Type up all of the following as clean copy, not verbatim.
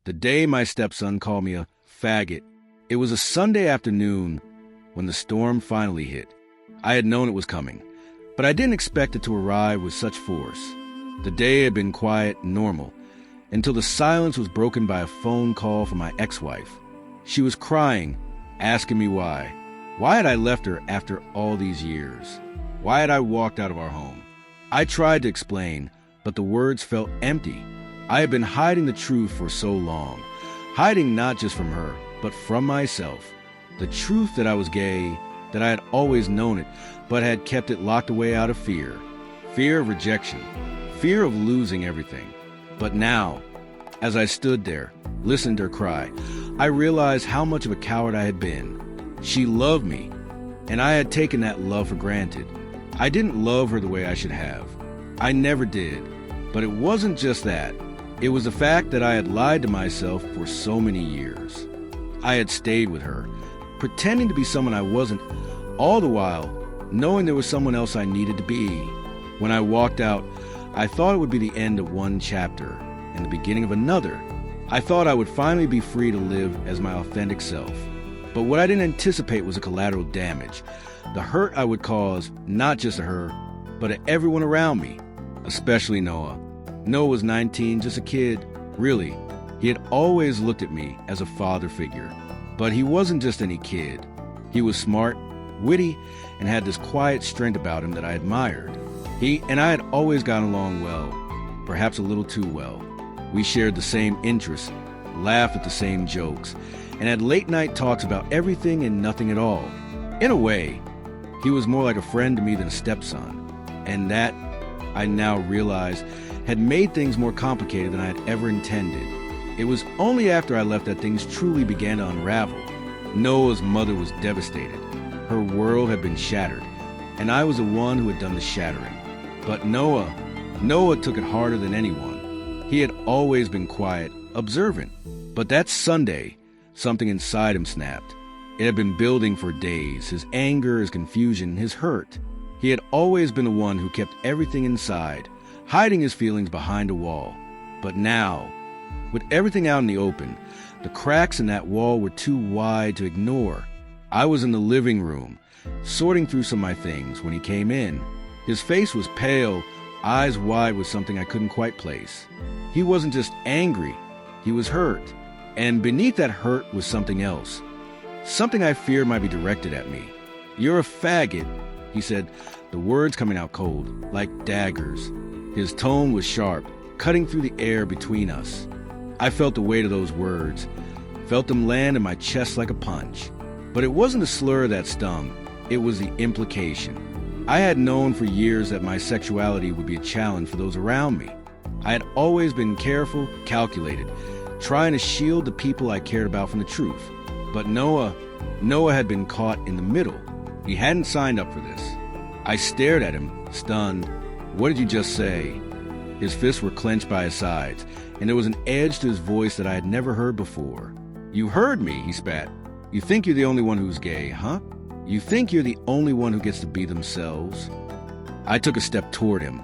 The day my stepson called me a faggot. It was a Sunday afternoon when the storm finally hit. I had known it was coming, but I didn't expect it to arrive with such force. The day had been quiet and normal, until the silence was broken by a phone call from my ex-wife. She was crying, asking me why. Why had I left her after all these years? Why had I walked out of our home? I tried to explain, but the words felt empty. I had been hiding the truth for so long, hiding not just from her, but from myself. The truth that I was gay, that I had always known it, but had kept it locked away out of fear. Fear of rejection, fear of losing everything. But now, as I stood there, listened to her cry, I realized how much of a coward I had been. She loved me, and I had taken that love for granted. I didn't love her the way I should have. I never did. But it wasn't just that. It was the fact that I had lied to myself for so many years. I had stayed with her, pretending to be someone I wasn't, all the while knowing there was someone else I needed to be. When I walked out, I thought it would be the end of one chapter and the beginning of another. I thought I would finally be free to live as my authentic self. But what I didn't anticipate was a collateral damage, the hurt I would cause not just to her, but to everyone around me, especially Noah. Noah was 19, just a kid. Really, he had always looked at me as a father figure. But he wasn't just any kid. He was smart, witty, and had this quiet strength about him that I admired. He and I had always gotten along well, perhaps a little too well. We shared the same interests, laughed at the same jokes, and had late-night talks about everything and nothing at all. In a way, he was more like a friend to me than a stepson, and that, I now realized, had made things more complicated than I had ever intended. It was only after I left that things truly began to unravel. Noah's mother was devastated. Her world had been shattered, and I was the one who had done the shattering. But Noah took it harder than anyone. He had always been quiet, observant. But that Sunday, something inside him snapped. It had been building for days, his anger, his confusion, his hurt. He had always been the one who kept everything inside, hiding his feelings behind a wall. But now, with everything out in the open, the cracks in that wall were too wide to ignore. I was in the living room, sorting through some of my things when he came in. His face was pale, eyes wide with something I couldn't quite place. He wasn't just angry, he was hurt. And beneath that hurt was something else. Something I feared might be directed at me. "You're a faggot," he said, the words coming out cold, like daggers. His tone was sharp, cutting through the air between us. I felt the weight of those words, felt them land in my chest like a punch. But it wasn't the slur that stung, it was the implication. I had known for years that my sexuality would be a challenge for those around me. I had always been careful, calculated, trying to shield the people I cared about from the truth. But Noah had been caught in the middle. He hadn't signed up for this. I stared at him, stunned. "What did you just say?" His fists were clenched by his sides, and there was an edge to his voice that I had never heard before. "You heard me," he spat. "You think you're the only one who's gay, huh? You think you're the only one who gets to be themselves?" I took a step toward him,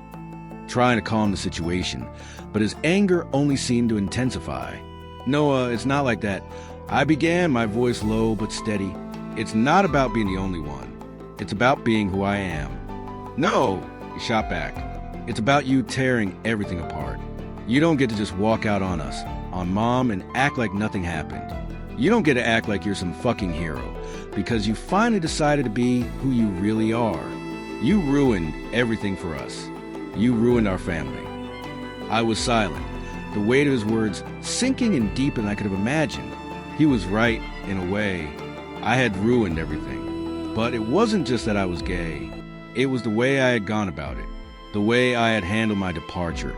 trying to calm the situation, but his anger only seemed to intensify. "Noah, it's not like that," I began, my voice low but steady. "It's not about being the only one. It's about being who I am." "No," he shot back. "It's about you tearing everything apart. You don't get to just walk out on us, on Mom, and act like nothing happened. You don't get to act like you're some fucking hero, because you finally decided to be who you really are. You ruined everything for us. You ruined our family." I was silent, the weight of his words sinking in deeper than I could have imagined. He was right, in a way. I had ruined everything. But it wasn't just that I was gay. It was the way I had gone about it, the way I had handled my departure,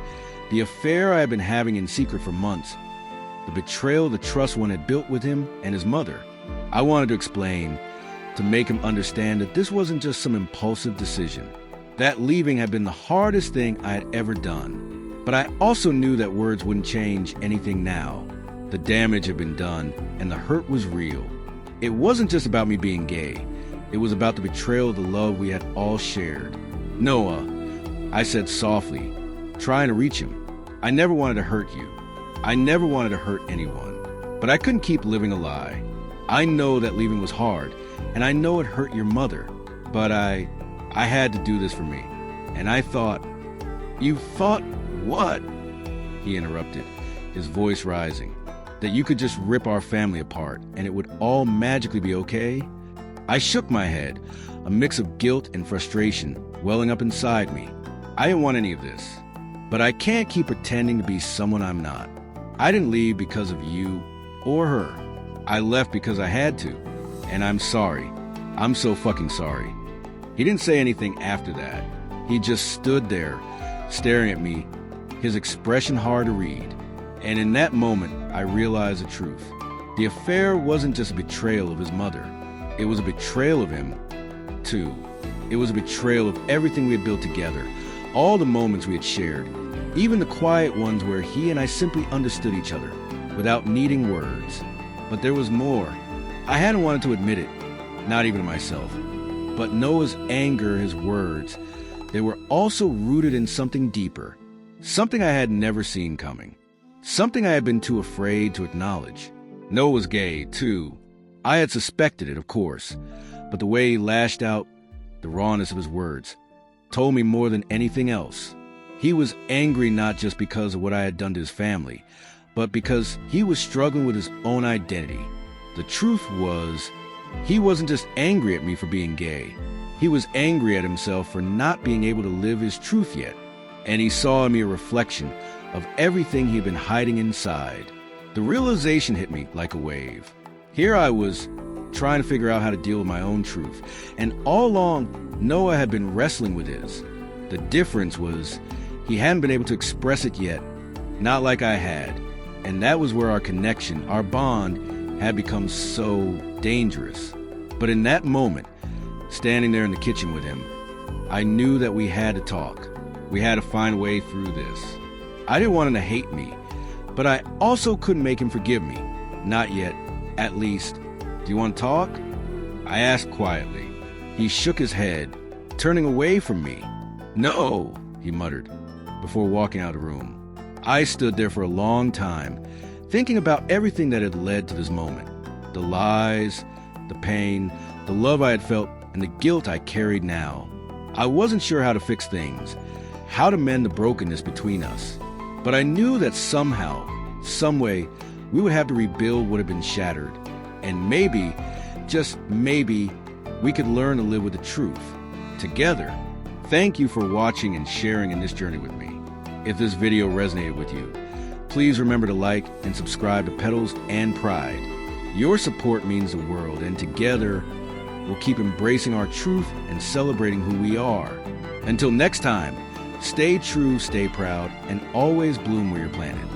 the affair I had been having in secret for months, the betrayal of the trust one had built with him and his mother. I wanted to explain, to make him understand that this wasn't just some impulsive decision. That leaving had been the hardest thing I had ever done. But I also knew that words wouldn't change anything now. The damage had been done, and the hurt was real. It wasn't just about me being gay. It was about the betrayal of the love we had all shared. "Noah," I said softly, trying to reach him, "I never wanted to hurt you. I never wanted to hurt anyone, but I couldn't keep living a lie. I know that leaving was hard, and I know it hurt your mother, but I had to do this for me. And I thought, you thought what? He interrupted, his voice rising. That you could just rip our family apart and it would all magically be okay? I shook my head, a mix of guilt and frustration welling up inside me. I didn't want any of this, but I can't keep pretending to be someone I'm not. I didn't leave because of you or her. I left because I had to, and I'm sorry. I'm so fucking sorry. He didn't say anything after that. He just stood there, staring at me, his expression hard to read. And in that moment, I realized the truth. The affair wasn't just a betrayal of his mother. It was a betrayal of him, too. It was a betrayal of everything we had built together, all the moments we had shared, even the quiet ones where he and I simply understood each other, without needing words. But there was more. I hadn't wanted to admit it, not even to myself. But Noah's anger, his words, they were also rooted in something deeper, something I had never seen coming, something I had been too afraid to acknowledge. Noah was gay, too. I had suspected it, of course, but the way he lashed out, the rawness of his words, told me more than anything else. He was angry not just because of what I had done to his family, but because he was struggling with his own identity. The truth was, he wasn't just angry at me for being gay. He was angry at himself for not being able to live his truth yet. And he saw in me a reflection of everything he'd been hiding inside. The realization hit me like a wave. Here I was, trying to figure out how to deal with my own truth. And all along, Noah had been wrestling with his. The difference was, he hadn't been able to express it yet, not like I had. And that was where our connection, our bond, had become so dangerous. But in that moment, standing there in the kitchen with him, I knew that we had to talk. We had to find a way through this. I didn't want him to hate me, but I also couldn't make him forgive me. Not yet, at least. Do you want to talk? I asked quietly. He shook his head, turning away from me. No, he muttered, before walking out of the room. I stood there for a long time, thinking about everything that had led to this moment. The lies, the pain, the love I had felt, and the guilt I carried now. I wasn't sure how to fix things, how to mend the brokenness between us. But I knew that somehow, some way, we would have to rebuild what had been shattered. And maybe, just maybe, we could learn to live with the truth, together. Thank you for watching and sharing in this journey with me. If this video resonated with you, please remember to like and subscribe to Petals and Pride. Your support means the world, and together, we'll keep embracing our truth and celebrating who we are. Until next time, stay true, stay proud, and always bloom where you're planted.